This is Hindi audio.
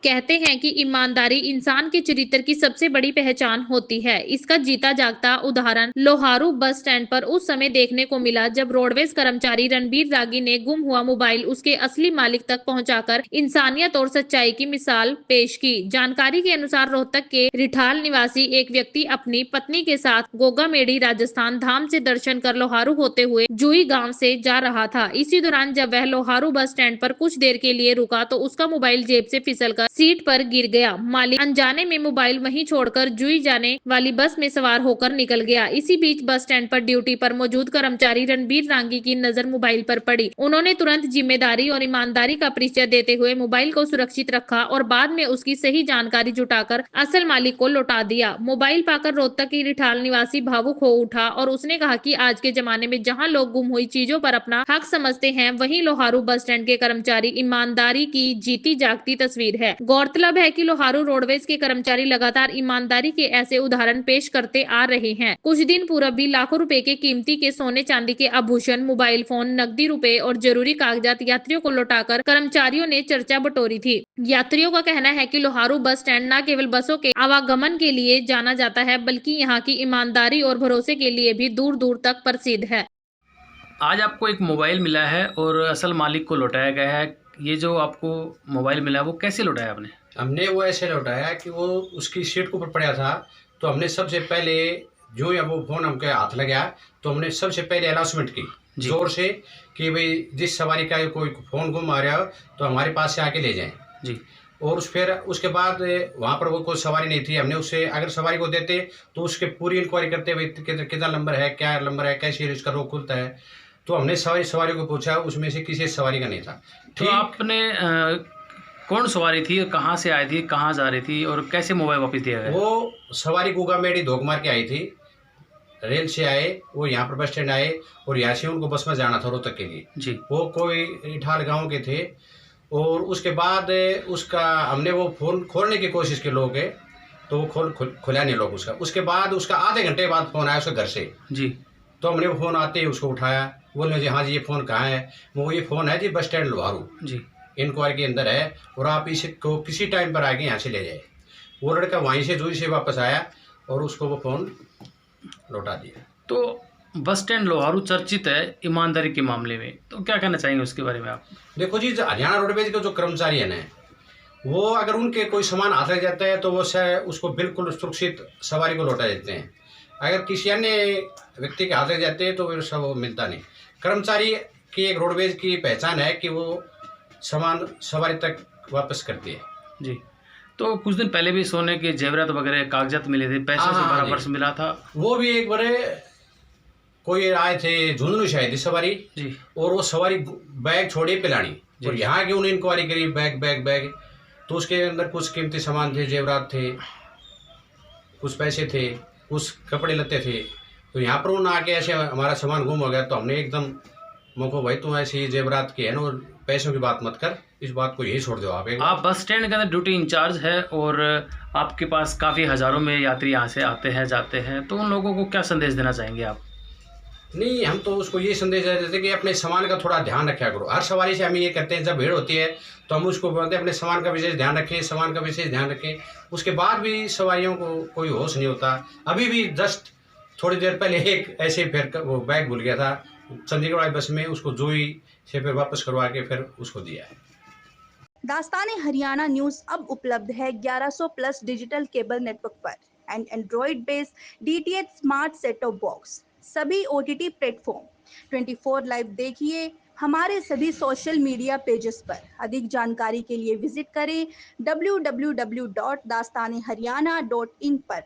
कहते हैं कि ईमानदारी इंसान के चरित्र की सबसे बड़ी पहचान होती है। इसका जीता जागता उदाहरण लोहारू बस स्टैंड पर उस समय देखने को मिला जब रोडवेज कर्मचारी रणबीर रागी ने गुम हुआ मोबाइल उसके असली मालिक तक पहुंचाकर इंसानियत और सच्चाई की मिसाल पेश की। जानकारी के अनुसार रोहतक के रिठाल निवासी एक व्यक्ति अपनी पत्नी के साथ गोगामेड़ी राजस्थान धाम से दर्शन कर लोहारू होते हुए जुई गांव से जा रहा था। इसी दौरान जब वह लोहारू बस स्टैंड पर कुछ देर के लिए रुका तो उसका मोबाइल जेब से फिसलकर सीट पर गिर गया। मालिक अनजाने में मोबाइल वहीं छोड़कर जुई जाने वाली बस में सवार होकर निकल गया। इसी बीच बस स्टैंड पर ड्यूटी पर मौजूद कर्मचारी रणबीर रांगी की नजर मोबाइल पर पड़ी। उन्होंने तुरंत जिम्मेदारी और ईमानदारी का परिचय देते हुए मोबाइल को सुरक्षित रखा और बाद में उसकी सही जानकारी जुटाकर असल मालिक को लौटा दिया। मोबाइल पाकर रोहतक की रिठाल निवासी भावुक हो उठा और उसने कहा कि आज के जमाने में जहां लोग गुम हुई चीजों पर अपना हक समझते हैं, वहीं लोहारू बस स्टैंड के कर्मचारी ईमानदारी की जीती जागती तस्वीर है। गौरतलब है कि लोहारू रोडवेज के कर्मचारी लगातार ईमानदारी के ऐसे उदाहरण पेश करते आ रहे हैं। कुछ दिन पूर्व भी लाखों रुपए के कीमती के सोने चांदी के आभूषण, मोबाइल फोन, नकदी रुपए और जरूरी कागजात यात्रियों को लौटाकर कर्मचारियों ने चर्चा बटोरी थी। यात्रियों का कहना है कि लोहारू बस स्टैंड न केवल बसों के आवागमन के लिए जाना जाता है, बल्कि यहाँ की ईमानदारी और भरोसे के लिए भी दूर दूर तक प्रसिद्ध है। आज आपको एक मोबाइल मिला है और असल मालिक को लौटाया गया है। ये जो आपको मोबाइल मिला है वो कैसे लौटाया आपने? हमने वो ऐसे लौटाया कि वो उसकी सीट के ऊपर पड़ा था। तो हमने सबसे पहले जो ही वो फ़ोन हमके हाथ लगा तो हमने सबसे पहले अनाउंसमेंट की ज़ोर से कि भाई जिस सवारी का कोई फ़ोन गुम आ रहा हो तो हमारे पास से आके ले जाएं जी। और फिर उसके बाद वहाँ पर वो कोई सवारी नहीं थी। हमने उससे अगर सवारी को देते तो उसके पूरी इंक्वायरी करते हुए कितना नंबर है, क्या नंबर है, कैसे इसका रोक खुलता है। तो हमने सारी सवारी को पूछा, उसमें से किसी सवारी का नहीं था। तो आपने कौन सवारी थी, कहाँ से आई थी, कहाँ जा रही थी और कैसे मोबाइल वापस दिया गया? वो सवारी गोगामेड़ी धोख मार के आई थी, रेल से आए, वो यहाँ पर बस स्टैंड आए और यहाँ से उनको बस में जाना था रोहतक के लिए जी। वो कोई रिठाल गांव के थे। और उसके बाद उसका हमने वो फ़ोन खोलने की कोशिश की लोग है तो वो खुला नहीं लोग उसका। उसके बाद उसका आधे घंटे बाद फ़ोन आया उसके घर से जी। तो हमने वो फ़ोन आते ही उसको उठाया, बोले जी हाँ जी ये फ़ोन कहाँ है। वो ये फ़ोन है जी बस स्टैंड लोहारू जी, इंक्वायरी के अंदर है और आप इसको किसी टाइम पर आके यहाँ से ले जाए। वो लड़का वहीं से जुई से वापस आया और उसको वो फ़ोन लौटा दिया। तो बस स्टैंड लोहारू चर्चित है ईमानदारी के मामले में, तो क्या कहना चाहेंगे उसके बारे में आप? देखो जी, हरियाणा रोडवेज के जो कर्मचारी है ना, वो अगर उनके कोई सामान हाथ लग जाता है तो वो उसको बिल्कुल सुरक्षित सवारी को लौटा देते हैं। अगर किसी अन्य व्यक्ति के हाथ लग जाते हैं तो फिर सब वो मिलता नहीं। कर्मचारी की एक रोडवेज की पहचान है कि वो सामान सवारी तक वापस करती है जी। तो कुछ दिन पहले भी सोने के जेवरात वगैरह कागजात मिले थे, पैसों से बराबर से मिला था। वो भी एक बार कोई आए थे झुंझुनू शायद सवारी जी, और वो सवारी बैग छोड़ी पिलानी और यहाँ की उन्हें इंक्वायरी करी बैग तो उसके अंदर कुछ कीमती सामान थे, जेवरात थे, कुछ पैसे थे, कुछ कपड़े लत्ते थे। तो यहाँ पर उन्होंने आके ऐसे हमारा सामान गुम हो गया तो हमने एकदम मको भाई तुम ऐसी जेवरात की है ना और पैसों की बात मत कर, इस बात को यही छोड़ दो। आप बस स्टैंड के अंदर ड्यूटी इंचार्ज है और आपके पास काफ़ी हज़ारों में यात्री यहाँ से आते हैं जाते हैं, तो उन लोगों को क्या संदेश देना चाहेंगे आप? नहीं, हम तो उसको ये संदेश दे देते कि अपने सामान का थोड़ा ध्यान रखा करो। हर सवारी से हम ये कहते हैं, जब भीड़ होती है तो हम उसको बोलते हैं अपने सामान का विशेष ध्यान रखें, सामान का विशेष ध्यान रखें। उसके बाद भी सवारियों को कोई होश नहीं होता। अभी भी जस्ट थोड़ी देर पहले एक ऐसे फिर वो बैग भूल गया था चंडीगढ़ वाली बस में, उसको जोई से फिर वापस करवा के फिर उसको दिया है। दास्तान हरियाणा न्यूज़ अब उपलब्ध है 1100 प्लस डिजिटल केबल नेटवर्क पर and Android based DTH smart set top box, सभी OTT प्लेटफॉर्म 24 लाइव देखिए हमारे सभी सोशल मीडिया पेजेस पर। अधिक जानकारी के लिए विजिट करें www.dastaneharyana.in पर।